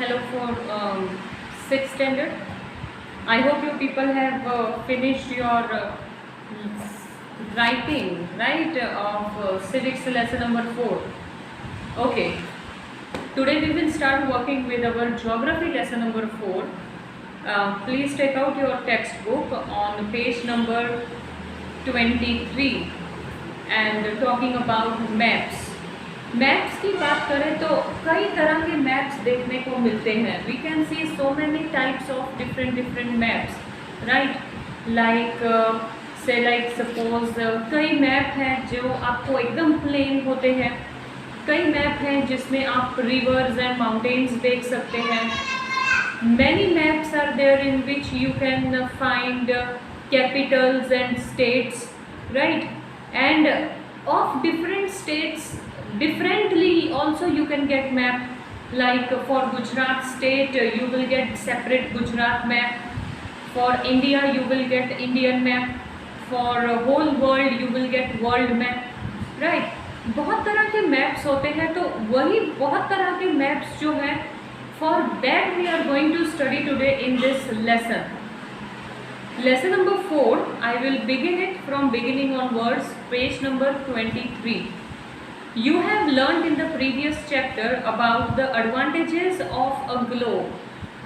hello for 6th standard. I hope you people have finished your writing, right, of civics lesson number 4. Okay, today we will start working with our geography lesson number 4. Please take out your textbook on page number 23 and talking about maps. Maps की बात करें तो कई तरह के maps देखने को मिलते हैं. We can see so many types of different maps, right. Like suppose कई मैप हैं जो आपको एकदम प्लेन होते हैं. कई मैप हैं जिसमें आप रिवर्स एंड माउंटेन्स देख सकते हैं. Many maps are there in which you can find capitals and states, right. And of different states differently also you can get map. Like for Gujarat state you will get separate Gujarat map. For India you will get Indian map. For whole world you will get world map, right. बहुत तरह के maps होते हैं. तो वही बहुत तरह के मैप्स जो हैं, for that we are going to study today in this lesson. Lesson number 4, I will begin it from beginning onwards, page number 23. You have learned in the previous chapter about the advantages of a globe.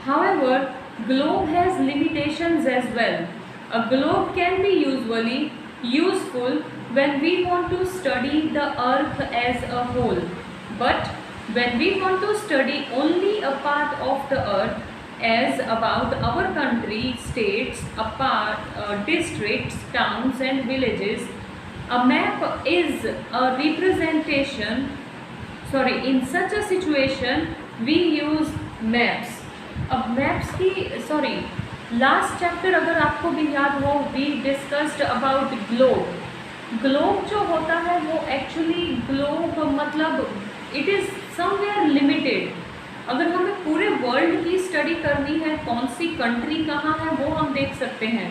However, globe has limitations as well. A globe can be usually useful when we want to study the earth as a whole. But when we want to study only a part of the earth, as about our country, states, districts, towns and villages, a map is a representation. In such a situation we use maps. अब maps की last chapter अगर आपको भी याद हो, we discussed about globe. Globe जो होता है वो एक्चुअली ग्लोब मतलब इट इज़ समवेयर लिमिटेड. अगर हमें पूरे वर्ल्ड की स्टडी करनी है, कौन सी कंट्री कहाँ है वो हम देख सकते हैं.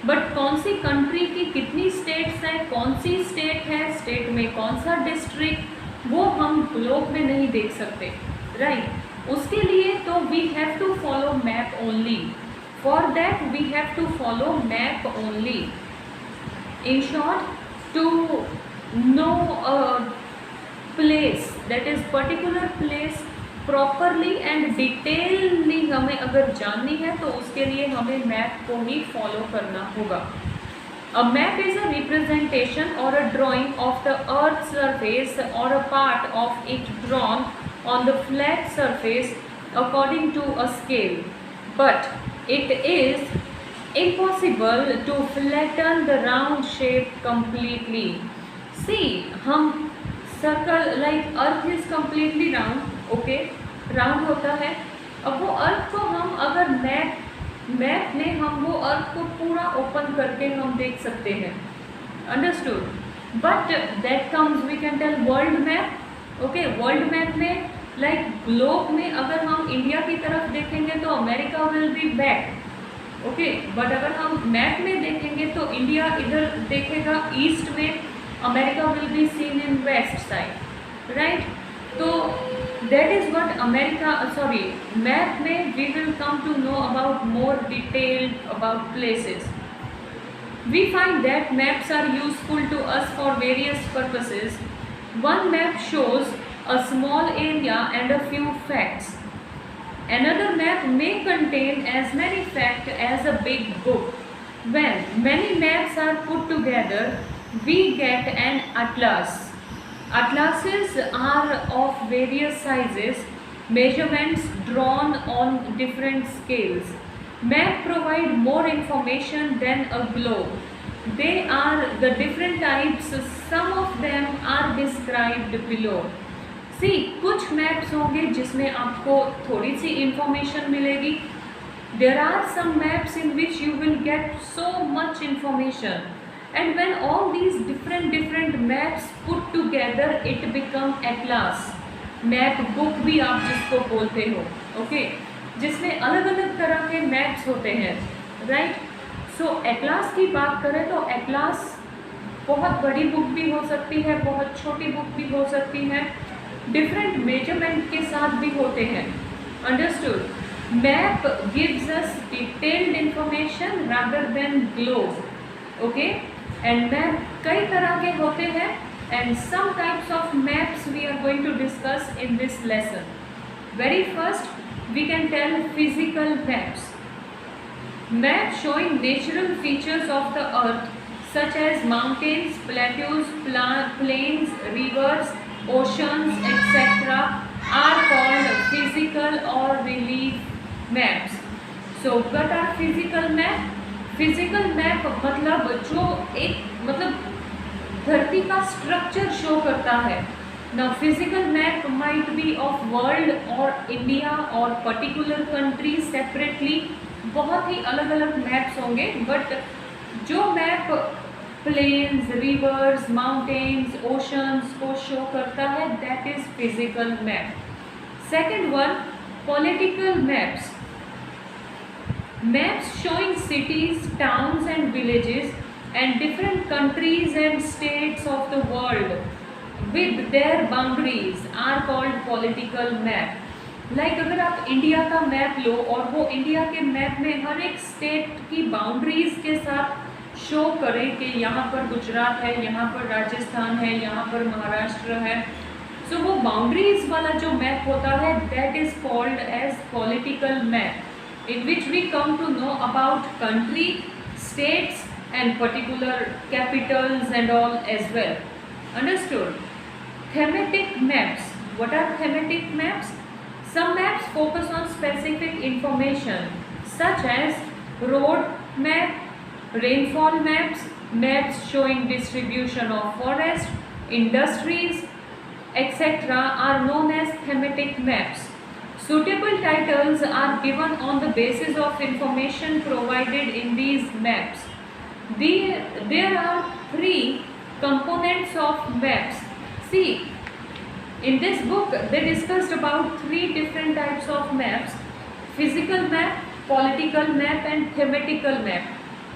बट कौन सी कंट्री की कितनी स्टेट्स हैं, कौन सी स्टेट है, स्टेट में कौन सा डिस्ट्रिक्ट, वो हम ग्लोब में नहीं देख सकते, राइट. उसके लिए तो we have to follow map only. For that we have to follow map only. In short, to know a place, that is particular place properly and detailly हमें अगर जाननी है तो उसके लिए हमें मैप को ही फॉलो करना होगा. A map is a representation or a drawing of the earth surface or a part of it drawn on the flat surface according to a scale. But it is impossible to flatten the round shape completely. See, हम circle like earth is completely round, okay, round होता है. अब वो अर्थ को हम अगर map में हम वो अर्थ को पूरा ओपन करके हम देख सकते हैं, understood. But that comes, we can tell world map. Okay, world map में लाइक ग्लोब में अगर हम इंडिया की तरफ देखेंगे तो America will be back, okay. But अगर हम मैप में देखेंगे तो इंडिया इधर देखेगा ईस्ट में, America will be seen in west side, right. तो that is what map में we will come to know about more detailed about places. We find that maps are useful to us for various purposes. One map shows a small area and a few facts. Another map may contain as many facts as a big book. When many maps are put together, we get an atlas. Atlases are of various sizes, measurements drawn on different scales. Maps provide more information than a globe. They are the different types. Some of them are described below. See, कुछ maps होंगे जिसमें आपको थोड़ी सी information मिलेगी. There are some maps in which you will get so much information. And when all these different maps put together, it become atlas. Map book भी आप जिसको बोलते हो, ओके, जिसमें अलग अलग तरह के मैप्स होते हैं, राइट. सो एटलास की बात करें तो एटलास बहुत बड़ी बुक भी हो सकती है, बहुत छोटी बुक भी हो सकती है, डिफरेंट मेजरमेंट के साथ भी होते हैं. Understood? Map gives us detailed information rather than globe. Okay? And map कई तरह के होते हैं, and some types of maps we are going to discuss in this lesson. Very first, we can tell physical maps. Maps showing natural features of the earth such as mountains, plateaus, plains, rivers, oceans, etc. are called physical or relief maps. So what are physical map? Physical map मतलब जो एक मतलब धरती का structure show करता है. Now physical map might be of world or India or particular country separately. बहुत ही अलग अलग मैप्स होंगे, बट जो map plains, rivers, mountains, oceans को शो करता है, that is physical map. Second one, political maps. Maps showing cities, towns and villages and different countries and states of the world with their boundaries are called political map. Like अगर आप India का map लो और वो India के map में हर एक state की boundaries के साथ शो करें कि यहाँ पर गुजरात है, यहाँ पर राजस्थान है, यहाँ पर महाराष्ट्र है, सो वो बाउंड्रीज वाला जो मैप होता है, that is called as political map, in which we come to know about country, states and particular capitals and all as well. Understood? Thematic maps. What are thematic maps? Some maps focus on specific information such as road map, rainfall maps, maps showing distribution of forest, industries, etc. are known as thematic maps. Suitable titles are given on the basis of information provided in these maps. There are three components of maps. See, in this book they discussed about three different types of maps: physical map, political map and thematical map.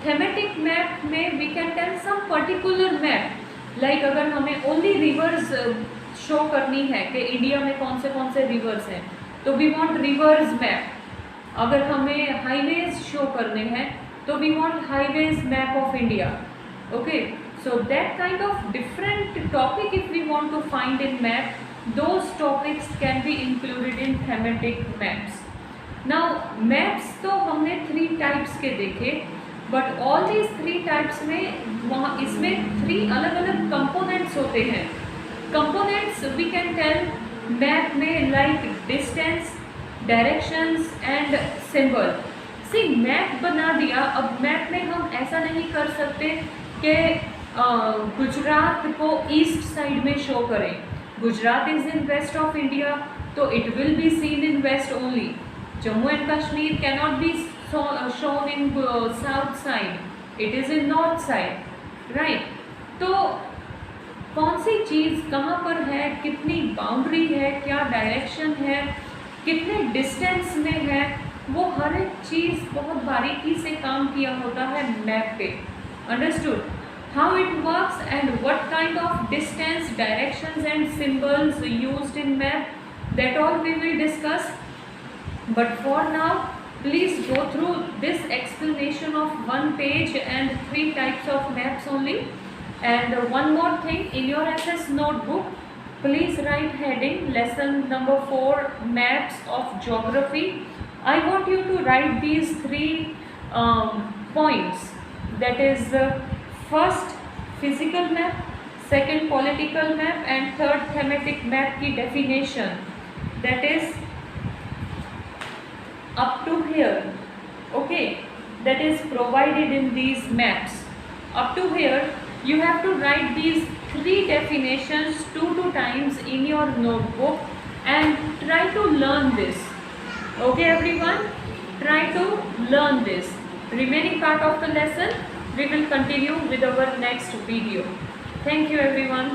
Thematic map में we can tell some particular map, like अगर हमें only rivers show करनी है कि India में कौन से reverse हैं, तो वी वांट रिवर्स मैप. अगर हमें हाईवेज शो करने हैं तो we want highways map of India. Okay, so that kind of different topic if we want to find in map, those topics can be included in thematic maps. Now maps तो हमने three types के देखे, but all these three types में वहाँ इसमें three अलग अलग components होते हैं. Components we can tell map में like distance, directions and symbol. See map बना दिया, अब मैप में हम ऐसा नहीं कर सकते कि गुजरात को ईस्ट साइड में शो करें. Gujarat is in west of India, तो it will be seen in west only. Jammu and Kashmir cannot be shown in south side, it is in north side, right. तो कौन सी चीज़ कहाँ पर है, कितनी बाउंड्री है, क्या डायरेक्शन है, कितने डिस्टेंस में है, वो हर एक चीज़ बहुत बारीकी से काम किया होता है मैप पे. Understood? How it works and what kind of distance, directions and symbols used in map, that all we will discuss. But for now please go through this explanation of one page and three types of maps only. And one more thing, in your SS notebook please write heading lesson number 4 maps of geography. I want you to write these three points, that is first physical map, second political map and third thematic map की definition, that is up to here. Okay, that is provided in these maps. Up to here you have to write these three definitions 2 times in your notebook and try to learn this. Okay everyone, try to learn this. Remaining part of the lesson we will continue with our next video. Thank you everyone.